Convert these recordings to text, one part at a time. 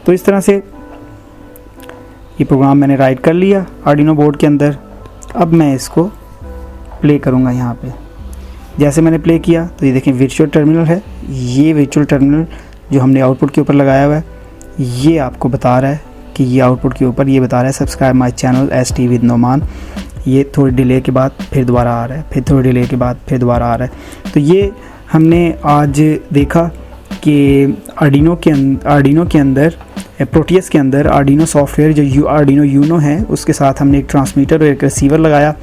तो इस तरह से ये प्रोग्राम मैंने राइट कर लिया आर्डिनो बोर्ड के अंदर। अब मैं इसको प्ले करूँगा यहाँ पे। जैसे मैंने प्ले किया तो ये देखें वर्चुअल टर्मिनल है। ये वर्चुअल टर्मिनल जो हमने आउटपुट के ऊपर लगाया हुआ है, ये आपको बता रहा है कि ये आउटपुट के ऊपर ये बता रहा है subscribe my channel ST with Noman. ये थोड़ी डिले के बाद फिर दोबारा आ रहा है, फिर थोड़ी डिले के बाद फिर दोबारा आ रहा है। तो ये हमने आज देखा कि आर्डिनो के अंदर प्रोटियस के अंदर आर्डिनो सॉफ्टवेयर जो आर्डिनो यूनो है उसके साथ हमने एक ट्रांसमीटर और एक रिसीवर लगाया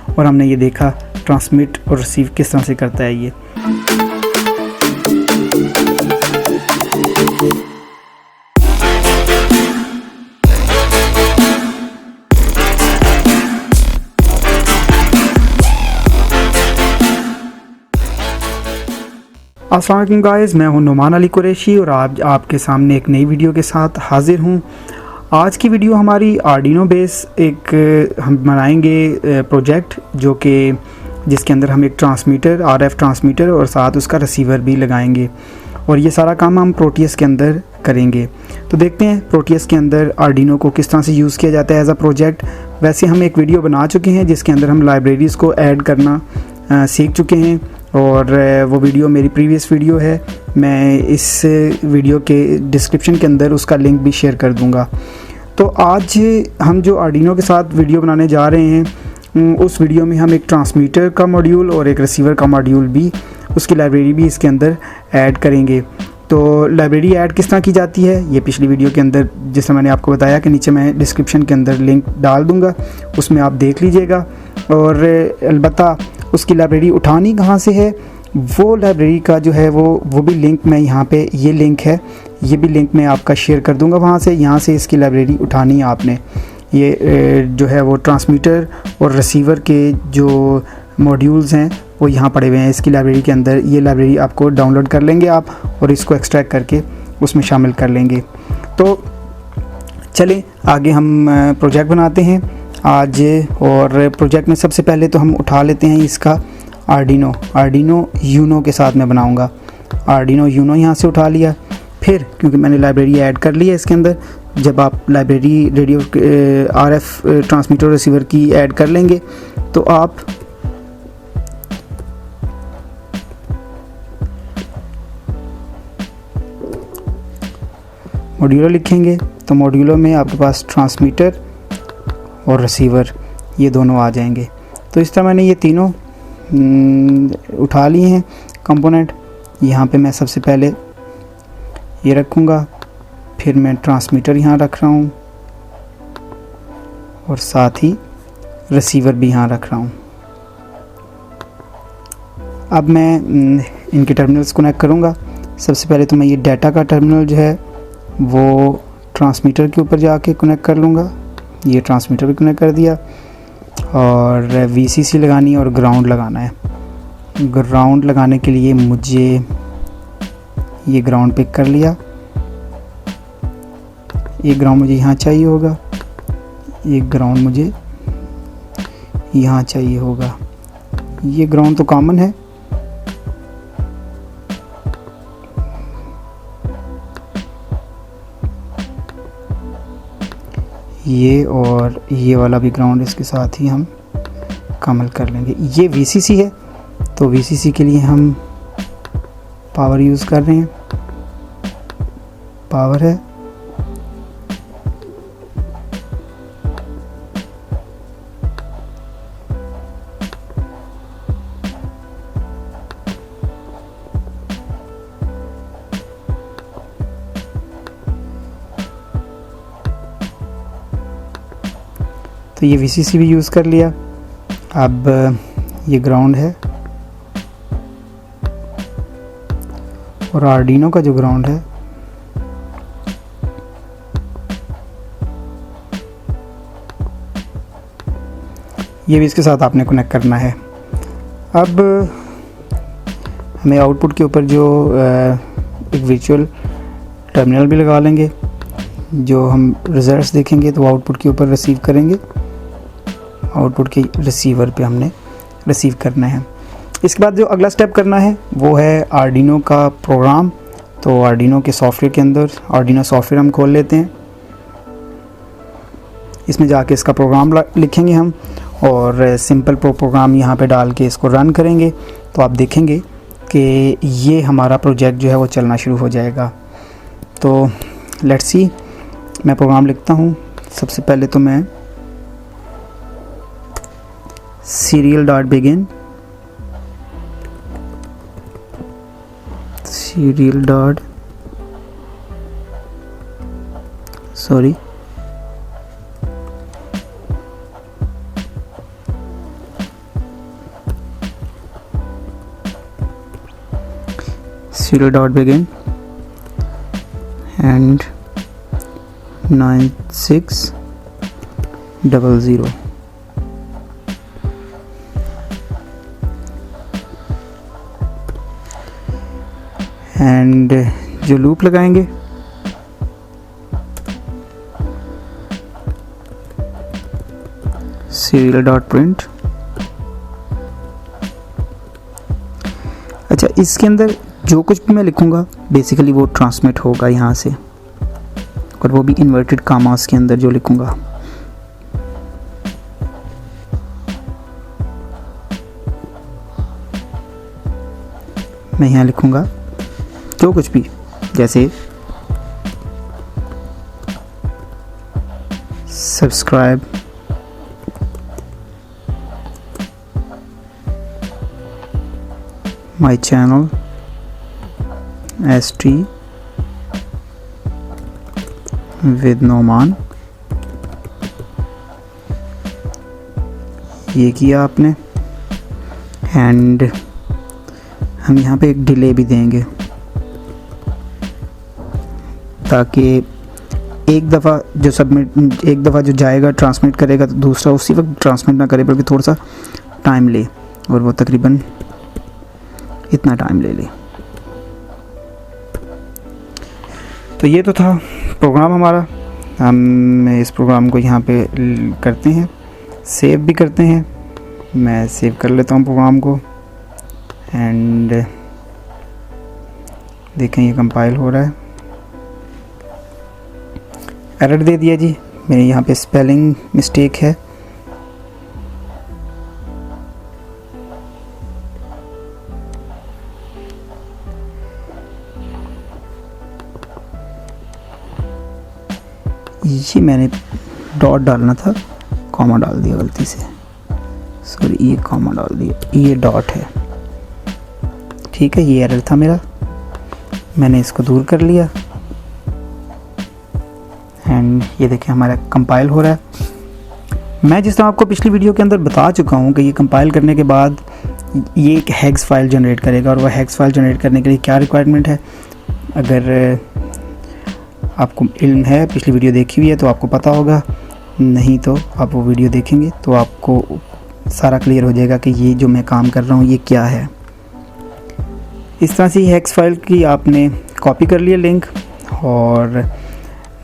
और हमने ये देखा ट्रांसमिट और रिसीव किस तरह से करता है ये। अस्सलाम वालेकुम गाइस, मैं हूं नोमान अली कुरैशी और आज आपके सामने एक नई वीडियो के साथ हाजिर हूं। आज की वीडियो हमारी आर्डिनो बेस एक हम बनाएंगे प्रोजेक्ट जो कि जिसके अंदर हम एक ट्रांसमीटर RF ट्रांसमीटर और साथ उसका रिसीवर भी लगाएंगे और ये सारा काम हम प्रोटियस के अंदर करेंगे। तो देखते हैं प्रोटियस के अंदर आर्डिनो को किस तरह से यूज़ किया जाता है एज अ प्रोजेक्ट। वैसे हम एक वीडियो बना चुके हैं जिसके अंदर हम लाइब्रेरीज़ को ऐड करना सीख चुके हैं और वो वीडियो मेरी प्रीवियस वीडियो है। मैं इस वीडियो के डिस्क्रिप्शन के अंदर उसका लिंक भी शेयर कर दूंगा। तो आज हम जो आर्डिनो के साथ वीडियो बनाने जा रहे हैं उस वीडियो में हम एक ट्रांसमीटर का मॉड्यूल और एक रिसीवर का मॉड्यूल भी, उसकी लाइब्रेरी भी इसके अंदर ऐड करेंगे। तो लाइब्रेरी ऐड किस तरह की जाती है ये पिछली वीडियो के अंदर जैसे मैंने आपको बताया कि नीचे मैं डिस्क्रिप्शन के अंदर लिंक डाल दूँगा, उसमें आप देख लीजिएगा। और अलबत्ता उसकी लाइब्रेरी उठानी कहाँ से है वो लाइब्रेरी का जो है वो भी लिंक मैं यहाँ पे, ये लिंक है, ये भी लिंक मैं आपका शेयर कर दूँगा वहाँ से। यहाँ से इसकी लाइब्रेरी उठानी है आपने। ये जो है वो ट्रांसमीटर और रिसीवर के जो मॉड्यूल्स हैं वो यहाँ पड़े हुए हैं इसकी लाइब्रेरी के अंदर। ये लाइब्रेरी आपको डाउनलोड कर लेंगे आप और इसको एक्सट्रैक्ट करके उसमें शामिल कर लेंगे। तो चलें आगे हम प्रोजेक्ट बनाते हैं आज। और प्रोजेक्ट में सबसे पहले तो हम उठा लेते हैं इसका आर्डिनो यूनो के साथ मैं बनाऊंगा। आर्डिनो यूनो यहाँ से उठा लिया। फिर क्योंकि मैंने लाइब्रेरी ऐड कर ली है इसके अंदर, जब आप library radio RF transmitter receiver की ऐड कर लेंगे तो आप मॉड्यूलो लिखेंगे तो मॉड्यूलो में आपके पास ट्रांसमीटर और रिसीवर ये दोनों आ जाएंगे। तो इस तरह मैंने ये तीनों उठा लिए हैं कंपोनेंट। यहाँ पे मैं सबसे पहले ये रखूँगा, फिर मैं ट्रांसमीटर यहाँ रख रहा हूँ और साथ ही रिसीवर भी यहाँ रख रहा हूँ। अब मैं इनके टर्मिनल्स कनेक्ट करूँगा। सबसे पहले तो मैं ये डाटा का टर्मिनल जो है वो ट्रांसमीटर के ऊपर जाके कनेक्ट कर लूँगा। ये ट्रांसमीटर भी कनेक्ट कर दिया और VCC लगानी है और ग्राउंड लगाना है। ग्राउंड लगाने के लिए मुझे ये ग्राउंड पिक कर लिया। एक ग्राउंड मुझे यहाँ चाहिए होगा, एक ग्राउंड मुझे यहाँ चाहिए होगा। ये ग्राउंड तो कॉमन है। ये और ये वाला भी ग्राउंड इसके साथ ही हम कामल कर लेंगे। ये VCC है तो VCC के लिए हम पावर यूज़ कर रहे हैं। पावर है तो ये VCC भी यूज़ कर लिया। अब ये ग्राउंड है और आर्डिनो का जो ग्राउंड है ये भी इसके साथ आपने कनेक्ट करना है। अब हमें आउटपुट के ऊपर जो एक वर्चुअल टर्मिनल भी लगा लेंगे। जो हम रिजल्ट्स देखेंगे तो आउटपुट के ऊपर रिसीव करेंगे, आउटपुट के रिसीवर पे हमने रिसीव करना है। इसके बाद जो अगला स्टेप करना है वो है आर्डिनो का प्रोग्राम तो आर्डिनो के सॉफ्टवेयर के अंदर आर्डिनो सॉफ्टवेयर हम खोल लेते हैं। इसमें जाके इसका प्रोग्राम लिखेंगे हम और सिंपल प्रोग्राम यहाँ पे डाल के इसको रन करेंगे तो आप देखेंगे कि ये हमारा प्रोजेक्ट जो है वो चलना शुरू हो जाएगा। तो लेट्स सी, मैं प्रोग्राम लिखता हूँ। सबसे पहले तो मैं serial.begin serial.begin and 9600 एंड जो लूप लगाएंगे serial.print। अच्छा, इसके अंदर जो कुछ भी मैं लिखूंगा बेसिकली वो ट्रांसमिट होगा यहाँ से, और वो भी इन्वर्टेड कामास के अंदर जो लिखूंगा। मैं यहाँ लिखूंगा जो कुछ भी, जैसे subscribe my channel ST with Noman. ये किया आपने, एंड हम यहाँ पे एक डिले भी देंगे ताकि एक दफ़ा जो जाएगा ट्रांसमिट करेगा तो दूसरा उसी वक्त ट्रांसमिट ना करे, बल्कि थोड़ा सा टाइम ले, और वो तकरीबन इतना टाइम ले। तो ये तो था प्रोग्राम हमारा। हम इस प्रोग्राम को यहाँ पे करते हैं, सेव भी करते हैं। मैं सेव कर लेता हूँ प्रोग्राम को, एंड देखें ये कंपाइल हो रहा है। एरर दे दिया जी, मेरे यहाँ पे स्पेलिंग मिस्टेक है। ये मैंने डॉट डालना था, कॉमा डाल दिया गलती से, सॉरी, ये कॉमा डाल दिया, ये डॉट है। ठीक है, ये एरर था मेरा, मैंने इसको दूर कर लिया। एंड ये देखिए हमारा कंपाइल हो रहा है। मैं जिस तरह आपको पिछली वीडियो के अंदर बता चुका हूँ कि ये कंपाइल करने के बाद ये एक हेक्स फाइल जनरेट करेगा, और वह हेक्स फाइल जनरेट करने के लिए क्या रिक्वायरमेंट है, अगर आपको इल्म है, पिछली वीडियो देखी हुई है तो आपको पता होगा, नहीं तो आप वो वीडियो देखेंगे तो आपको सारा क्लियर हो जाएगा कि ये जो मैं काम कर रहा हूँ ये क्या है। इस तरह से हेक्स फाइल की आपने कॉपी कर लिया लिंक, और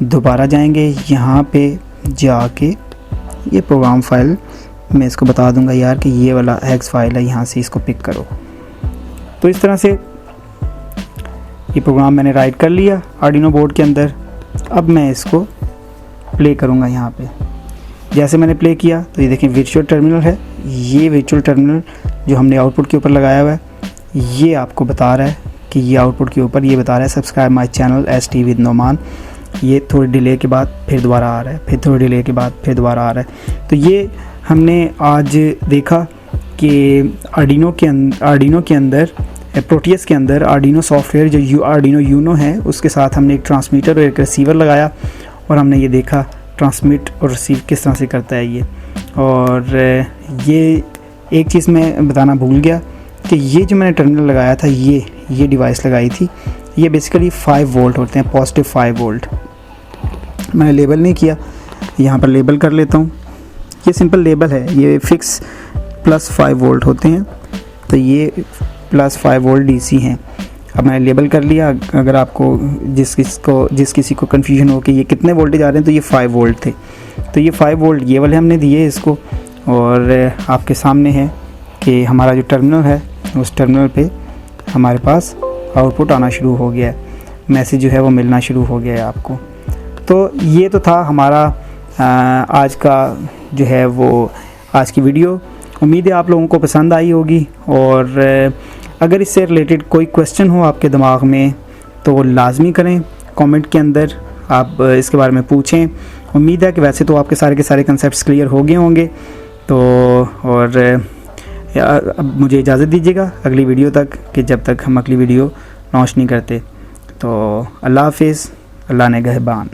दोबारा जाएंगे यहाँ पे जाके ये प्रोग्राम फाइल, मैं इसको बता दूंगा यार कि ये वाला हेक्स फाइल है, यहाँ से इसको पिक करो। तो इस तरह से ये प्रोग्राम मैंने राइट कर लिया आर्डिनो बोर्ड के अंदर। अब मैं इसको प्ले करूँगा यहाँ पे। जैसे मैंने प्ले किया तो ये देखें वर्चुअल टर्मिनल है। ये वर्चुअल टर्मिनल जो हमने आउटपुट के ऊपर लगाया हुआ है, ये आपको बता रहा है कि ये आउटपुट के ऊपर ये बता रहा है subscribe my channel ST with Noman. ये थोड़ी डिले के बाद फिर दोबारा आ रहा है, फिर थोड़ी डिले के बाद फिर दोबारा आ रहा है। तो ये हमने आज देखा कि आर्डिनो के अंदर प्रोटियस के अंदर आर्डिनो सॉफ्टवेयर जो आर्डिनो यूनो है उसके साथ हमने एक ट्रांसमीटर और एक रिसीवर लगाया, और हमने ये देखा ट्रांसमिट और रिसीव किस तरह से करता है ये। और ये एक चीज़ मैं बताना भूल गया कि ये जो मैंने टर्मिनल लगाया था, ये डिवाइस लगाई थी, ये बेसिकली 5 वोल्ट होते हैं, पॉजिटिव 5 वोल्ट। मैंने लेबल नहीं किया, यहाँ पर लेबल कर लेता हूँ। ये सिंपल लेबल है, ये फिक्स +5 वोल्ट होते हैं, तो ये +5 वोल्ट DC हैं। अब मैंने लेबल कर लिया। अगर आपको जिस किसी को कन्फ्यूजन हो कि ये कितने वोल्टेज आ रहे हैं, तो ये 5 वोल्ट थे। तो ये 5 वोल्ट ये वाले हमने दिए इसको, और आपके सामने है कि हमारा जो टर्मिनल है उस टर्मिनल पे हमारे पास आउटपुट आना शुरू हो गया है। मैसेज जो है वो मिलना शुरू हो गया है आपको। तो ये तो था हमारा आज का जो है वो आज की वीडियो। उम्मीद है आप लोगों को पसंद आई होगी, और अगर इससे रिलेटेड कोई क्वेश्चन हो आपके दिमाग में तो लाजमी करें, कमेंट के अंदर आप इसके बारे में पूछें। उम्मीद है कि वैसे तो आपके सारे के सारे कंसेप्ट्स क्लियर हो गए होंगे। तो और अब मुझे इजाज़त दीजिएगा अगली वीडियो तक, कि जब तक हम अगली वीडियो लॉन्च नहीं करते। तो अल्लाह हाफिज़, अल्लाह ने गहबान।